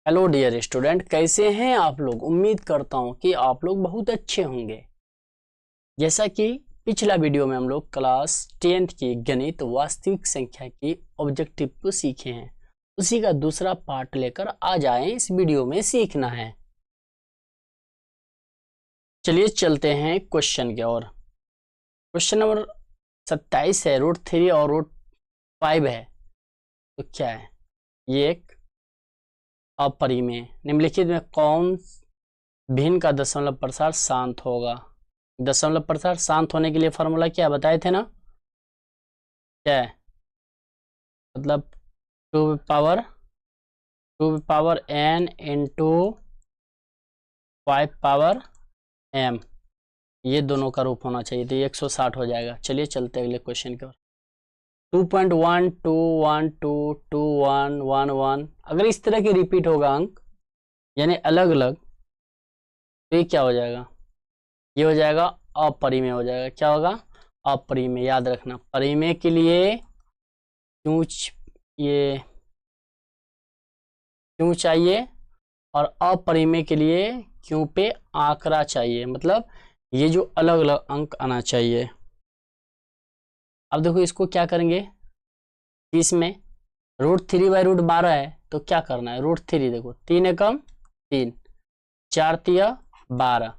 Hello dear student, कैसे हैं आप लोग। उम्मीद करता हूं कि आप लोग बहुत अच्छे होंगे। जैसा कि पिछला वीडियो में हम लोग क्लास 10th की गणित वास्तविक संख्या की ऑब्जेक्टिव को सीखे हैं, उसी का दूसरा पार्ट लेकर आ जाएं। इस वीडियो में सीखना है। चलिए चलते हैं क्वेश्चन की ओर। क्वेश्चन नंबर 27 है, √3 और √5 है। तो क्या है ये? एक अपरिमेय निम्नलिखित में कौन भिन्न का दशमलव प्रसार शांत होगा। दशमलव प्रसार शांत होने के लिए फॉर्मूला क्या बताए थे ना? क्या है? मतलब two power n into 5 power m, ये दोनों का रूप होना चाहिए। तो ये 160 हो जाएगा। चलिए चलते हैं अगले क्वेश्चन की ओर। 2.1 2 1 2 2 1 1 1, अगर इस तरह के रिपीट होगा अंक यानी अलग अलग, तो ये क्या हो जाएगा? ये हो जाएगा अपरिमेय हो जाएगा। क्या होगा? अपरिमेय। याद रखना, परिमेय के लिए क्यों ये क्यों चाहिए और अपरिमेय के लिए क्यों पे आंकड़ा चाहिए, मतलब ये जो अलग अलग अंक आना चाहिए। अब देखो इसको क्या करेंगे। इसमें √3/√12 है, तो क्या करना है? √3 देखो, 3 एकम 3, 4 तिया 12,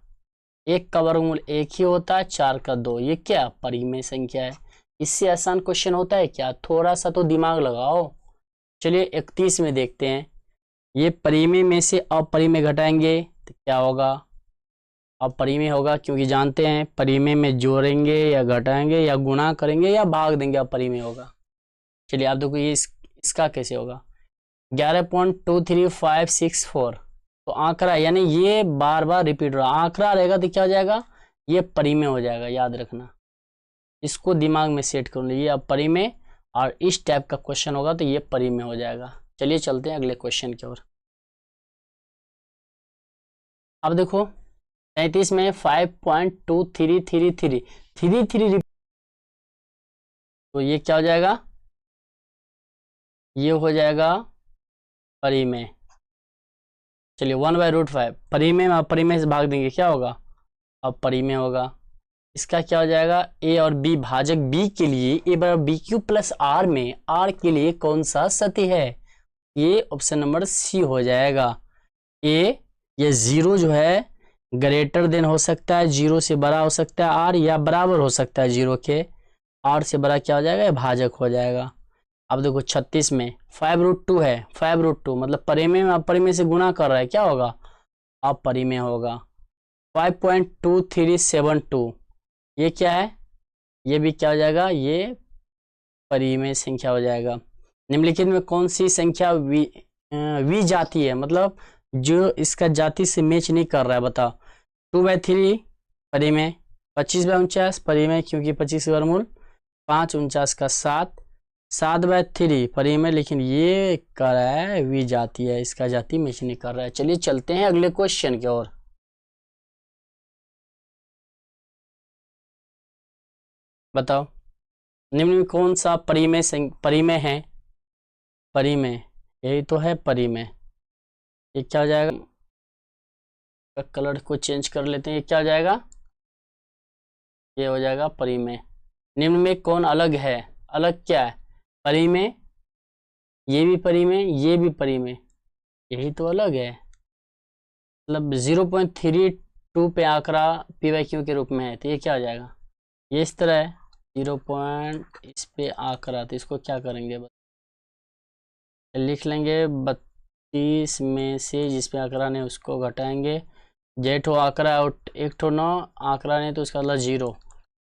एक का वर्गमूल एक ही होता है, 4 का 2। ये क्या परिमेय संख्या है? इससे आसान क्वेश्चन होता है क्या? थोड़ा सा तो दिमाग लगाओ। चलिए 31 में देखते हैं। ये परिमेय में से अपरिमेय घटाएंगे तो क्या होगा? अपरिमेय होगा, क्योंकि जानते हैं परिमेय में जोड़ेंगे या घटाएंगे या गुणा करेंगे या भाग देंगे, अपरिमेय होगा। चलिए आप देखो ये इसका कैसे होगा। 11.23564, तो आंकड़ा यानी ये बार बार रिपीट रहा, आंकड़ा रहेगा तो क्या हो जाएगा? ये परिमेय हो जाएगा। याद रखना, इसको दिमाग में सेट कर लो। ये अपरिमेय और इस टाइप का क्वेश्चन होगा तो ये परिमेय हो जाएगा। चलिए चलते हैं अगले क्वेश्चन की ओर। अब देखो 33 में 5.2333, तो ये क्या हो जाएगा? ये हो जाएगा परिमेय। चलिए 1/√5, परिमेय में अपरिमेय से भाग देंगे, क्या होगा? अपरिमेय होगा। इसका क्या हो जाएगा? ए और बी भाजक बी के लिए ए बराबर बी क्यू प्लस आर में आर के लिए कौन सा सत्य है? ये ऑप्शन नंबर सी हो जाएगा। ए, ये जीरो जो है ग्रेटर देन हो सकता है, जीरो से बड़ा हो सकता है आर, या बराबर हो सकता है जीरो के। आर से बड़ा क्या हो जाएगा? ये भाजक हो जाएगा। अब देखो 36 में 5√2 है, 5√2 मतलब परिमेय में अपरिमेय से गुणा कर रहा है, क्या होगा? अपरिमेय होगा। 5.2372, ये क्या है? ये भी क्या हो जाएगा? ये परिमेय संख्या हो जाएगा। निम्नलिखित में कौन सी संख्या वी जाती है, मतलब जो इसका जाति से मैच नहीं कर रहा है, बताओ। 2/3 परिमेय, 25/49 परिमेय, क्योंकि 25 वर्गमूल 5, 49 का 7, 7/3 परिमेय, लेकिन ये कर रहा है वी जाती है, इसका जाति मैच नहीं कर रहा है। चलिए चलते हैं अगले क्वेश्चन की ओर। बताओ निम्न में कौन सा परिमेय है? परिमेय, यही तो है परिमेय। ये क्या हो जाएगा? कलर को चेंज कर लेते हैं। ये क्या हो जाएगा? ये हो जाएगा परिमेय। निम्न में कौन अलग है? अलग क्या है? परिमेय, ये भी परिमेय, ये भी परिमेय, यही तो अलग है। मतलब 0.32 पे आंकड़ा पी/क्यू के रूप में है, तो ये क्या हो जाएगा? ये इस तरह है 0 पॉइंट, इस पे आंकड़ा, तो इसको क्या करेंगे? लिख लेंगे 32 में से जिस पे आंकड़ा नहीं उसको घटाएंगे। जेठो आंकड़ा और एक ठो 9 आंकड़ा नहीं, तो उसका मतलब 0।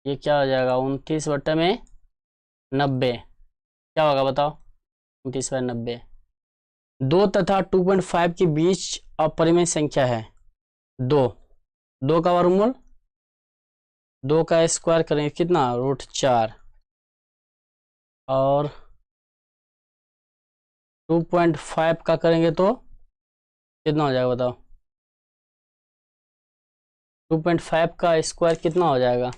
ये क्या हो जाएगा? 29/90, क्या होगा बताओ? 29/90। 2 तथा 2.5 के बीच अपरिमेय संख्या है 2। 2 का वर्गमूल 2 का स्क्वायर करेंगे कितना? √4। और 2.5 का करेंगे तो कितना हो जाएगा बताओ? 2.5 का स्क्वायर कितना हो जाएगा?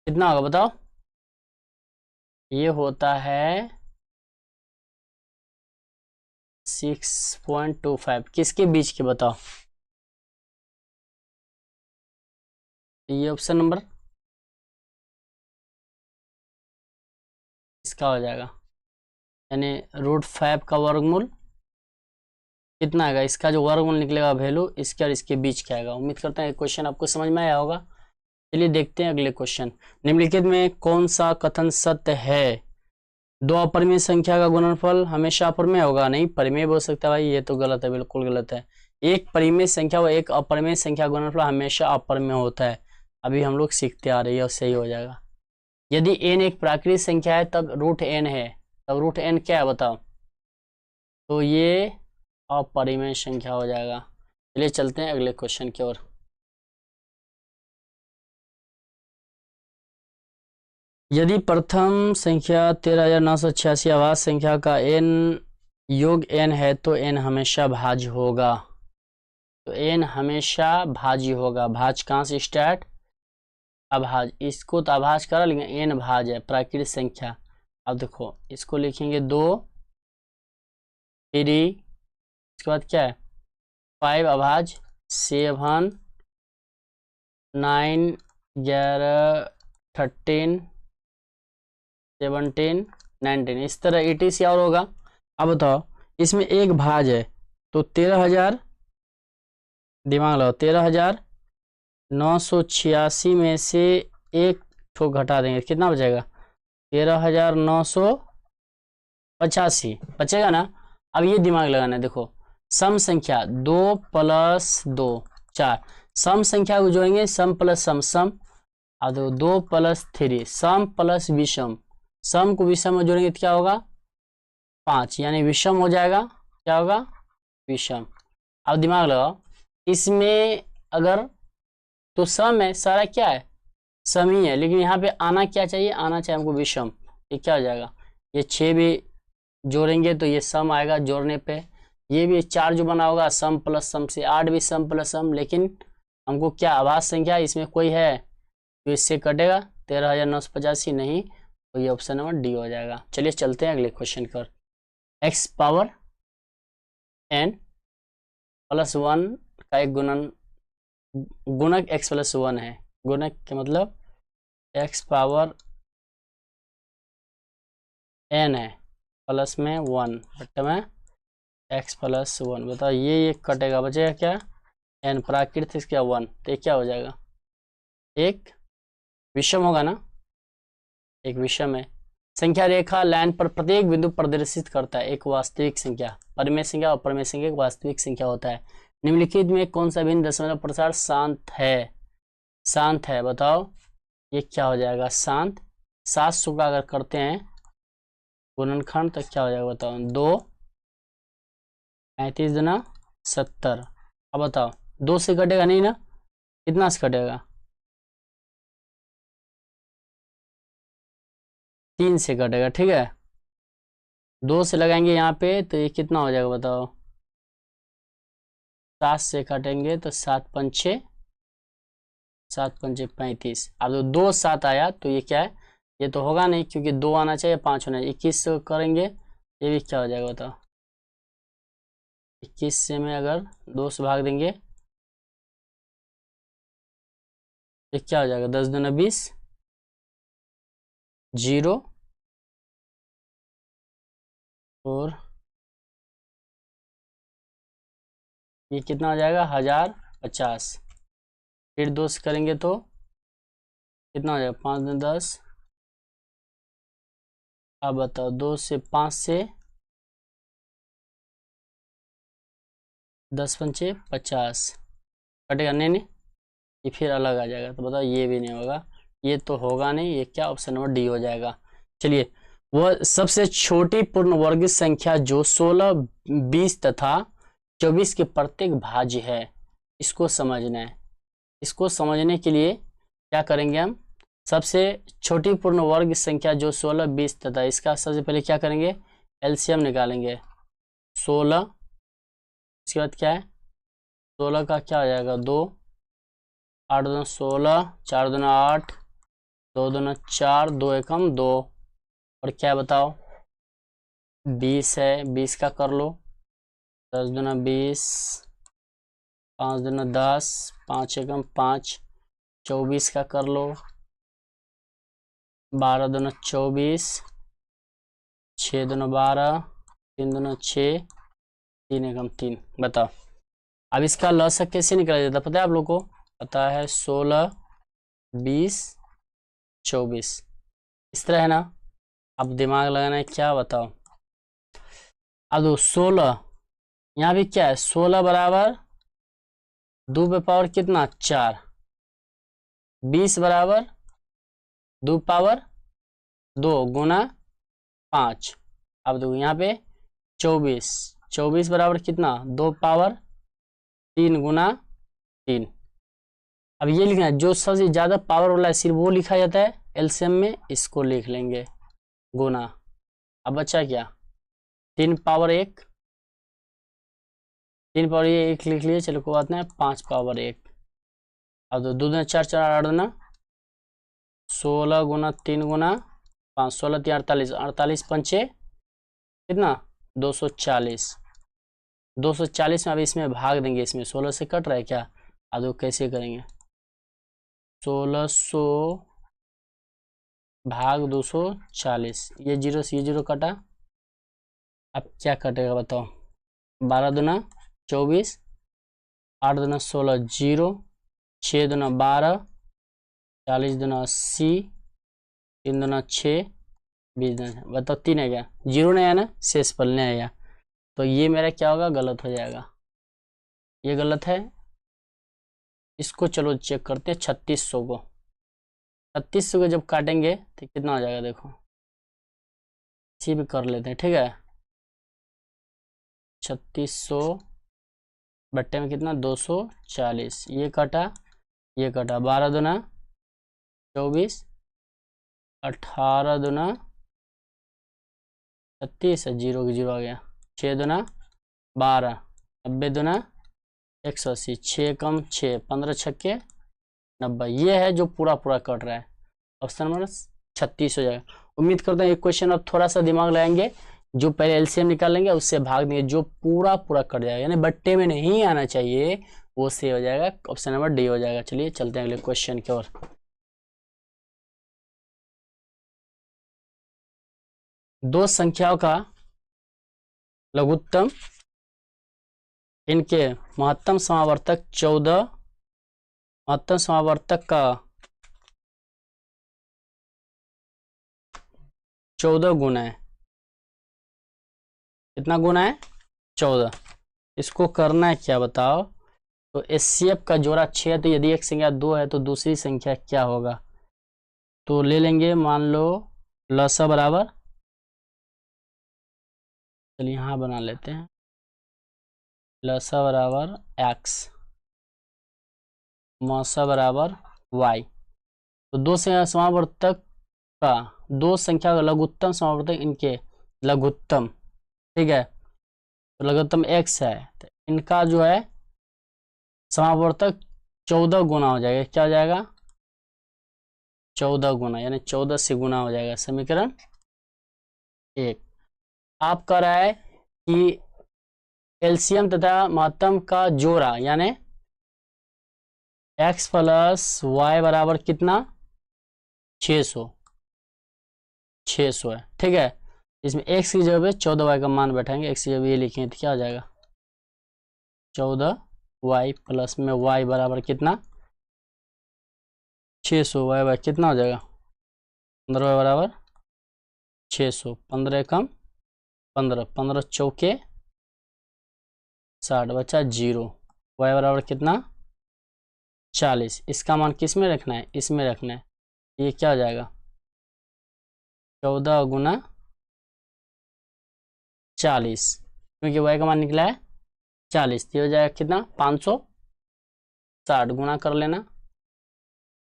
कितना होगा बताओ? ये होता है 6.25। किसके बीच के बताओ? ये ऑप्शन नंबर इसका हो जाएगा, यानी √5 का वर्गमूल कितना आएगा, इसका जो वर्गमूल निकलेगा वैल्यू इसके और इसके बीच क्या आएगा। उम्मीद करते हैं क्वेश्चन आपको समझ में आया होगा। चलिए देखते हैं अगले क्वेश्चन। निम्नलिखित में कौन सा कथन सत्य है? दो अपरिमेय संख्या का गुणनफल हमेशा अपरिमेय होगा? नहीं, परिमेय बोल सकता है भाई, ये तो गलत है, बिल्कुल गलत है। एक परिमेय संख्या व एक अपरिमेय संख्या गुणनफल हमेशा अपरिमेय होता है। अभी हम लोग सीखते आ रहे हैं और सही हो जाएगा। यदि n एक प्राकृतिक संख्या है तब √n है, तब √n क्या है बताओ? तो ये अपरिमेय संख्या हो जाएगा। चलिए चलते हैं अगले क्वेश्चन की ओर। यदि प्रथम संख्या 13,986 आवास संख्या का n योग n है तो n हमेशा भाज्य होगा। तो n हमेशा भाज्य होगा। भाज्य कहाँ से स्टार्ट? अभाज्य। इसको तो अभाज्य करा, लेकिन n भाज्य है, प्राकृतिक संख्या। अब देखो इसको लिखेंगे 2 3, इसके बाद क्या है 5 अभाज्य 7 9 11 13 17 19, इस तरह 80 और होगा। अब बताओ इसमें एक भाज्य है तो 13,000, दिमाग लगाओ, 13,986 में से एक ठो घटा देंगे, कितना बचेगा? 13,985 बचेगा ना। अब ये दिमाग लगाना है, देखो सम संख्या 2 + 2 4, सम संख्या को जोड़ेंगे, सम प्लस सम सम। अब देखो 2 + 3 सम प्लस विषम, सम को विषम में जोड़ेंगे तो क्या होगा 5, यानी विषम हो जाएगा। क्या होगा? विषम। अब दिमाग लगाओ, इसमें अगर तो सम है, सारा क्या है सम ही है, लेकिन यहाँ पे आना क्या चाहिए? आना चाहिए हमको विषम। ये क्या हो जाएगा? ये 6 भी जोड़ेंगे तो ये सम आएगा जोड़ने पे। ये भी 4 जो बना होगा सम प्लस सम से, 8 भी सम प्लस सम, लेकिन हमको क्या अभाज्य संख्या इसमें कोई है तो इससे कटेगा 13,985 नहीं, तो ये ऑप्शन नंबर डी हो जाएगा। चलिए चलते हैं अगले क्वेश्चन पर। x पावर n + 1 का एक गुणक x + 1 है। गुणक के मतलब x पावर n है, प्लस में 1 बटे में x + 1। बताओ ये कटेगा, बचेगा क्या? n प्राकृतिक क्या 1, तो क्या हो जाएगा? एक विषम होगा ना, एक विषम है। संख्या रेखा लाइन पर प्रत्येक बिंदु प्रदर्शित करता है एक वास्तविक संख्या। परिमेय संख्या और अपरिमेय संख्या एक वास्तविक संख्या होता है। निम्नलिखित में कौन सा बिंदु दशमलव प्रसार शांत है? शांत है, बताओ ये क्या हो जाएगा? शांत। 700 का अगर करते हैं गुणनखंड तो क्या हो जाएगा बताओ? 2 35 दूना 70। अब बताओ 2 से कटेगा नहीं ना, कितना से कटेगा? 3 से कटेगा, ठीक है। 2 से लगाएंगे यहाँ पे तो ये कितना हो जाएगा बताओ? 7 से काटेंगे तो 7 पंचे 35। अब तो 2 7 आया तो ये क्या है? ये तो होगा नहीं, क्योंकि 2 आना चाहिए 5 होना चाहिए। 21 से करेंगे, ये भी क्या हो जाएगा बताओ? 21 से में अगर 2 से भाग देंगे तो क्या हो जाएगा? 10 दूना 20 0 और ये कितना हो जाएगा? 1050। फिर 2 से करेंगे तो कितना हो जाएगा? 5 दूना 10। अब बताओ 2 से 5 से 10 पंचे 50 कटेगा नहीं, ये फिर अलग आ जाएगा। तो बताओ ये भी नहीं होगा, ये तो होगा नहीं, ये क्या ऑप्शन नंबर डी हो जाएगा। चलिए वह सबसे छोटी पूर्ण वर्ग संख्या जो 16 20 तथा 24 के प्रत्येक भाज्य है, इसको समझना है। इसको समझने के लिए क्या करेंगे हम? सबसे छोटी पूर्ण वर्ग संख्या जो 16 20 तथा, इसका सबसे पहले क्या करेंगे? एलसीएम निकालेंगे 16, इसके बाद क्या है 16 का क्या हो जाएगा? 2 8 दूना 16, 4 दूना 8, 2 दूना 4, 2 एकम 2, और क्या बताओ 20 है, 20 का कर लो, 10 दूना 20, 5 दूना 10, 5 एकम 5, 24 का कर लो, 12 दूना 24, 6 दूना 12, 3 दूना 6, 3 एकम 3। बताओ अब इसका लॉसक कैसे निकाला जाता है पता है आप लोग को? पता है 16, 20, 24, इस तरह है ना। अब दिमाग लगाना है, क्या बताओ। अब 16 यहाँ भी क्या है, 16 बराबर 2 पे पावर कितना 4, 20 बराबर 2 पावर 2 गुना 5। अब देखो यहाँ पे 24, 24 बराबर कितना 2 पावर 3 गुना 3। अब ये लिखना है जो सबसे ज्यादा पावर वाला है सिर्फ वो लिखा जाता है एलसीएम में, इसको लिख लेंगे गुना। अब बचा क्या 3 पावर 1, 3 पावर 1 लिख लिए, चलो कोई बात नहीं, 5 पावर 1। अब 2 दूना 4, 4 8 दूना 16 गुना 3 गुना 5, 16 3 48, 48 पंचे कितना 240, 240 में अब इसमें भाग देंगे, इसमें 16 से कट रहा है क्या। अब वो कैसे करेंगे, 1600 भाग 240, ये जीरो से ये जीरो कटा, अब क्या कटेगा बताओ, 12 दूना 24, 8 दूना 16 जीरो, 6 दूना 12, 40 दूना 80, 3 दूना 6, 20 दूना, बताओ 3 है क्या, जीरो नहीं है ना, शेष पल नहीं आएगा, तो ये मेरा क्या होगा गलत हो जाएगा, ये गलत है। इसको चलो चेक करते हैं 3600 को, 3600 को जब काटेंगे तो कितना हो जाएगा देखो, इसी भी कर लेते हैं ठीक है। 3600 बट्टे में कितना 240, ये कटा ये कटा, 12 दूना 24, 18 दूना 36, जीरो की जीरो आ गया, 6 दूना 12, 90 दूना 180, 6 कम 6, 15 छक्के 90, ये है जो पूरा पूरा कट रहा है, ऑप्शन नंबर 36 हो जाएगा। उम्मीद करता हूँ एक क्वेश्चन अब थोड़ा सा दिमाग लगाएंगे, जो पहले एलसीएम निकालेंगे उससे भाग देंगे, जो पूरा पूरा कट जाएगा यानी बट्टे में नहीं आना चाहिए वो से हो जाएगा, ऑप्शन नंबर डी हो जाएगा। चलिए चलते हैं अगले क्वेश्चन की ओर। दो संख्याओं का लघुत्तम इनके महत्तम समावर्तक 14, महत्तम समावर्तक का 14 गुना है, कितना गुना है 14। इसको करना है क्या बताओ, तो एचसीएफ का जोड़ा 6 है, तो यदि एक संख्या 2 है तो दूसरी संख्या क्या होगा, तो ले लेंगे मान लो लसा बराबर, चलिए यहाँ बना लेते हैं, लसा बराबर x, मौसा बराबर y। तो दो समावर्तक का, दो संख्या का लघुत्तम समावर्तक इनके लघुत्तम, ठीक है, तो लघुत्तम x है, तो इनका जो है समावर्तक 14 गुना हो जाएगा, क्या हो जाएगा 14 गुना, यानी 14 से गुना हो जाएगा, समीकरण 1। आप कह रहा है कि एलसीएम तथा महत्तम का जोड़ा यानी x प्लस वाई बराबर कितना 600, 600 है, ठीक है। इसमें x की जगह पे 14y का मान बैठाएंगे, x की जगह ये लिखेंगे तो क्या हो जाएगा 14y प्लस में y बराबर कितना 600, y बाय कितना हो जाएगा 15y बराबर 600, 15 कम 15, 15 चौके 60, बचा 0, y बराबर कितना 40। इसका मान किस में रखना है, इसमें रखना है, ये क्या हो जाएगा 14 गुना 40, क्योंकि y का मान निकला है 40, तो हो जाएगा कितना 560, गुना कर लेना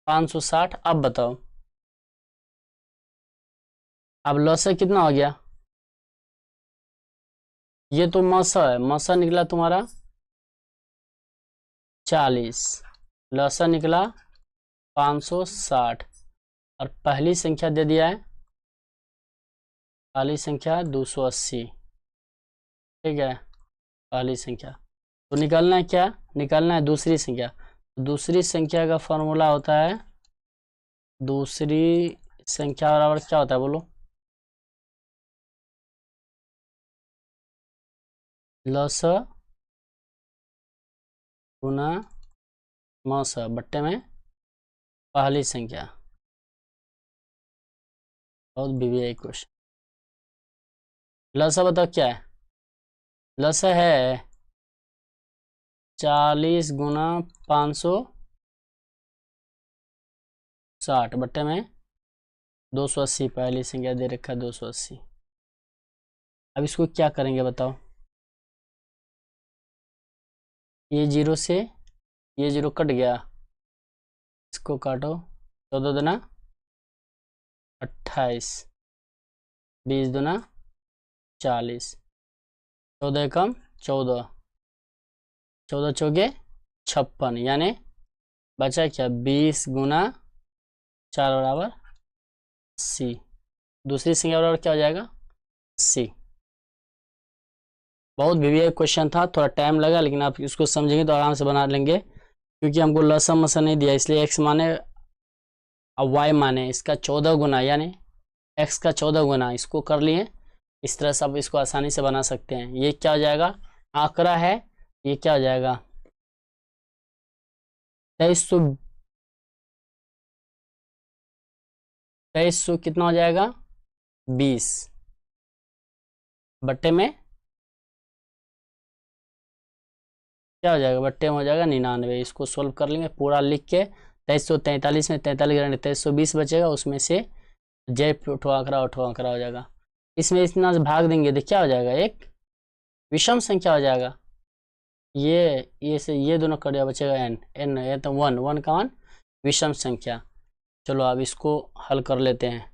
560। अब बताओ अब लॉस कितना हो गया, ये तो मसा है, मसा निकला तुम्हारा 40, लसा निकला 560, और पहली संख्या दे दिया है, पहली संख्या 280, ठीक है, पहली संख्या। तो निकालना है क्या, निकालना है दूसरी संख्या। दूसरी संख्या का फॉर्मूला होता है, दूसरी संख्या बराबर क्या होता है बोलो, लस गुना मस बट्टे में पहली संख्या। बहुत बीबीआई क्वेश्चन। लस बताओ क्या है, लस है 40 गुना 560 बट्टे में 280, पहली संख्या दे रखा है 280। अब इसको क्या करेंगे बताओ, ये जीरो से ये जीरो कट गया, इसको काटो, 14 दूना 28, 20 दूना 40, 14 कम 14, 14 चौके 56, यानी बचा क्या 20 गुना 4 बराबर 80। दूसरी संख्या बराबर क्या हो जाएगा 80। बहुत वीवीआई क्वेश्चन था, थोड़ा टाइम लगा, लेकिन आप इसको समझेंगे तो आराम से बना लेंगे, क्योंकि हमको लसम मसम नहीं दिया, इसलिए x माने और y माने इसका 14 गुना, यानी x का 14 गुना, इसको कर लिए। इस तरह से आप इसको आसानी से बना सकते हैं। ये क्या हो जाएगा, आंकड़ा है, ये क्या हो जाएगा 2300 कितना हो जाएगा 20 बट्टे में क्या हो जाएगा, बट्टे में हो जाएगा 99। इसको सोल्व कर लेंगे पूरा लिख के, 2343 में 43 घटाने 2320 बचेगा, उसमें से जय उठो आंकड़ा हो जाएगा। इसमें इतना भाग देंगे तो क्या हो जाएगा, एक विषम संख्या हो जाएगा। ये से ये दोनों कट जाएगा, बचेगा एन, एन ये तो वन, वन का वन विषम संख्या। चलो अब इसको हल कर लेते हैं।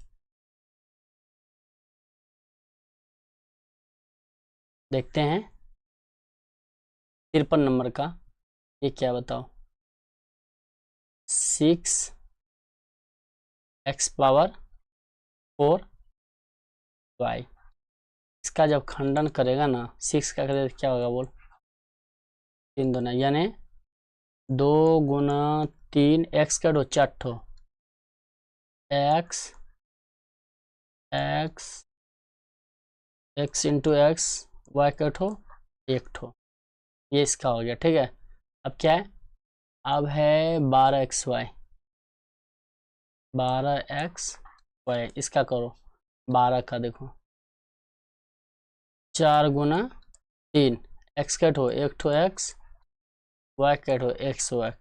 देखते हैं 53 नंबर का, ये क्या बताओ, 6x पावर 4y। इसका जब खंडन करेगा ना, 6 का करेगा क्या होगा बोल, 3 दूना, यानी 2 गुना 3, x का 4 ठो, x इंटू एक्स, वाई का ठो 1 ठो, ये इसका हो गया, ठीक है। अब क्या है, अब है 12xy, 12xy, इसका करो 12 का, देखो 4 गुना 3, एक्स कैट हो 1 ठो एक्स, वाई कैट हो एक्स वाई,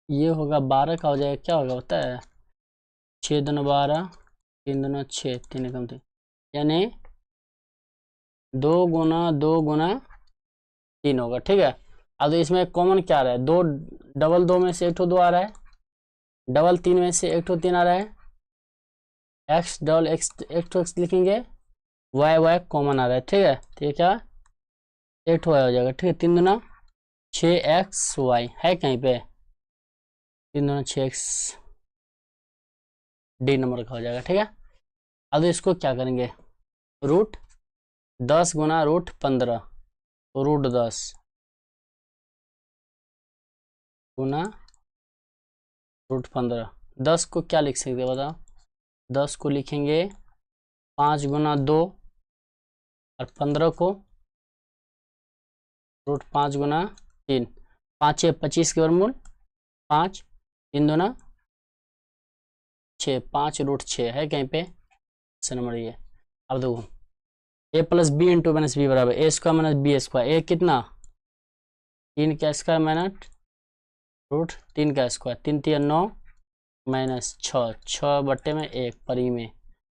ये होगा 12 का हो जाएगा, क्या होगा पता है, 6 दूना 12, 3 दूना 6, 3 कम 3, यानी 2 गुना 3 होगा, ठीक है। अब तो इसमें कॉमन क्या आ रहा है, दो डबल 2 में से एक ठो 2 आ रहा है, डबल 3 में से एक ठो 3 आ रहा है, एक्स डबल एक्स एक ठो एक्स लिखेंगे, वाई कॉमन आ रहा है, ठीक है। तो ये क्या एक ठो हो जाएगा, ठीक है। 3 दूना 6xy है कहीं पे, 3 दूना 6x, डी नंबर का हो जाएगा, ठीक है। अब इसको क्या करेंगे, रूट 10 गुना रूट 15, तो रूट 10 गुना रूट 15। 10 को क्या लिख सकते हैं बताओ, 10 को लिखेंगे 5 गुना 2, और 15 को रूट 5 गुना 3, 5 6 25 के वर्गमूल 5, 3 दूना 6, 5 रूट 6 है कहीं पे नंबर ये। अब देखो a plus B into minus B बराबर A square minus B square, A कितना 3 का स्क्वायर माइनस रूट 3 का स्क्वायर, 3 3 9 माइनस 6, 6 बट्टे में 1 परी में,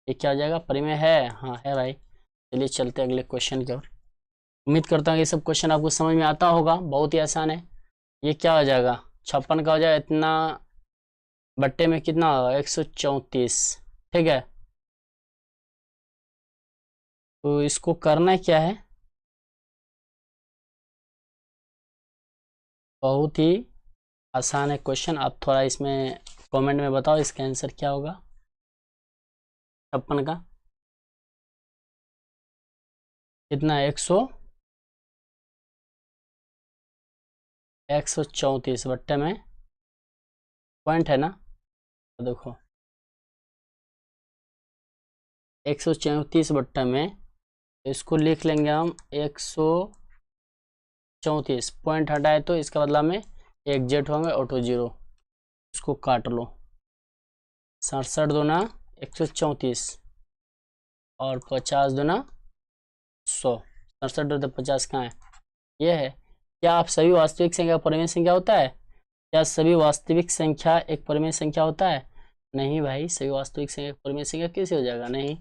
ये क्या हो जाएगा, परी में है, हाँ है भाई। चलिए चलते अगले क्वेश्चन की ओर। उम्मीद करता हूँ ये सब क्वेश्चन आपको समझ में आता होगा, बहुत ही आसान है। ये क्या हो जाएगा 56 का हो जाएगा, इतना बट्टे में कितना होगा 134, ठीक है। तो इसको करना क्या है, बहुत ही आसान है क्वेश्चन। आप थोड़ा इसमें कमेंट में बताओ इसका आंसर क्या होगा 56 का कितना, 134 बट्टे में पॉइंट है ना, तो देखो 134 बट्टे में, तो इसको लिख लेंगे हम 134, पॉइंट हटाए तो इसका बदला में एग्जैक्ट होंगे ऑटो जीरो, इसको काट लो। 67 दूना 134 और 50 दूना 100, 67 तो 50 कहाँ है, ये है। क्या आप सभी वास्तविक संख्या परिमेय संख्या होता है? क्या सभी वास्तविक संख्या एक परिमेय संख्या होता है? नहीं भाई, सभी वास्तविक संख्या परिमेय संख्या कैसे हो जाएगा, नहीं।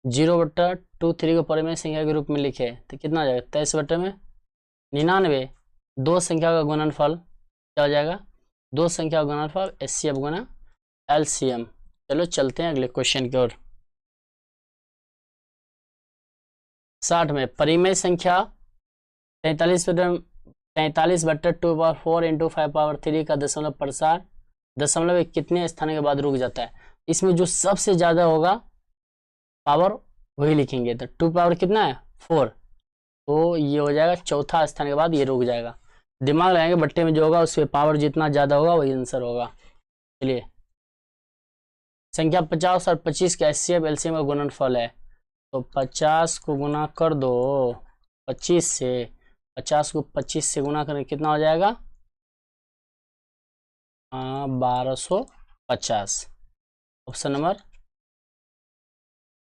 0/23 को परिमेय संख्या के रूप में लिखे तो कितना हो जाएगा, 23/99। दो संख्या का गुणनफल क्या हो जाएगा, दो संख्या का गुणनफल HCF गुना LCM। चलो चलते हैं अगले क्वेश्चन की ओर। 60 में परिमेय संख्या 43/2/4 × 5/3 का दशमलव प्रसार दशमलव एक कितने स्थान के बाद रुक जाता है? इसमें जो सबसे ज्यादा होगा पावर वही लिखेंगे। तो 2 पावर कितना है 4, तो ये हो जाएगा चौथा स्थान के बाद ये रुक जाएगा। दिमाग लगाएंगे, बट्टे में जो होगा उसमें पावर जितना ज्यादा होगा वही आंसर होगा। चलिए, संख्या 50 और 25 का HCF LCM का गुणनफल है, तो 50 को गुना कर दो 25 से, 50 को 25 से गुना करें कितना हो जाएगा, 1250। ऑप्शन नंबर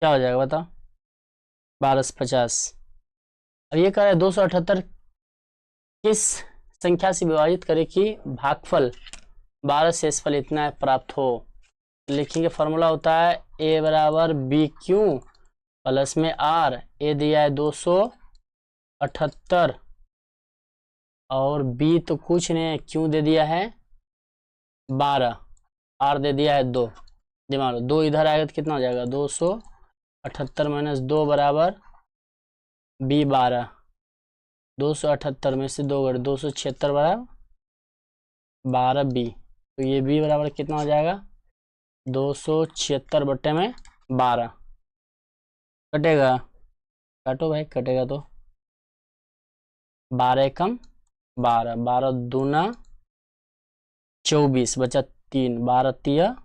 क्या हो जाएगा बताओ, 1250। अब ये कह रहा है 278 किस संख्या से विभाजित करें कि भागफल 12 शेषफल इतना प्राप्त हो? लिखेंगे, फॉर्मूला होता है A बराबर BQ प्लस में R। A दिया है 278 और B तो कुछ नहीं, Q दे दिया है 12, R दे दिया है 2। दिमाग 2 इधर आएगा तो कितना हो जाएगा, 278 माइनस 2 बराबर B 12। 278 में से 2 घट 276 बराबर 12 B, तो ये B बराबर कितना हो जाएगा, 276 बट्टे में 12। कटेगा, काटो भाई, कटेगा तो 12 कम 12, 12 दूना 24 बचा 3, 12 तिया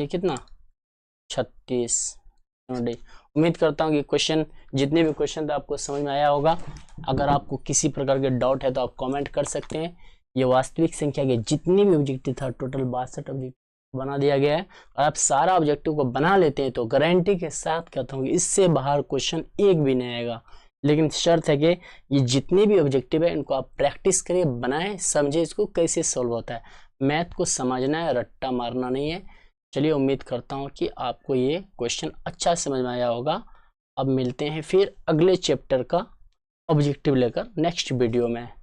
कितना 36। उम्मीद करता हूँ कि क्वेश्चन, जितने भी क्वेश्चन थे आपको समझ में आया होगा। अगर आपको किसी प्रकार के डाउट है तो आप कमेंट कर सकते हैं। ये वास्तविक संख्या के जितने भी ऑब्जेक्टिव था, टोटल 62 ऑब्जेक्टिव बना दिया गया है। और आप सारा ऑब्जेक्टिव को बना लेते हैं तो गारंटी के साथ कहता हूँ कि इससे बाहर क्वेश्चन एक भी नहीं आएगा। लेकिन शर्त है कि ये जितने भी ऑब्जेक्टिव है इनको आप प्रैक्टिस करिए, बनाएं, समझे इसको कैसे सॉल्व होता है। मैथ को समझना है, रट्टा मारना नहीं है। चलिए, उम्मीद करता हूँ कि आपको ये क्वेश्चन अच्छा समझ में आया होगा। अब मिलते हैं फिर अगले चैप्टर का ऑब्जेक्टिव लेकर नेक्स्ट वीडियो में।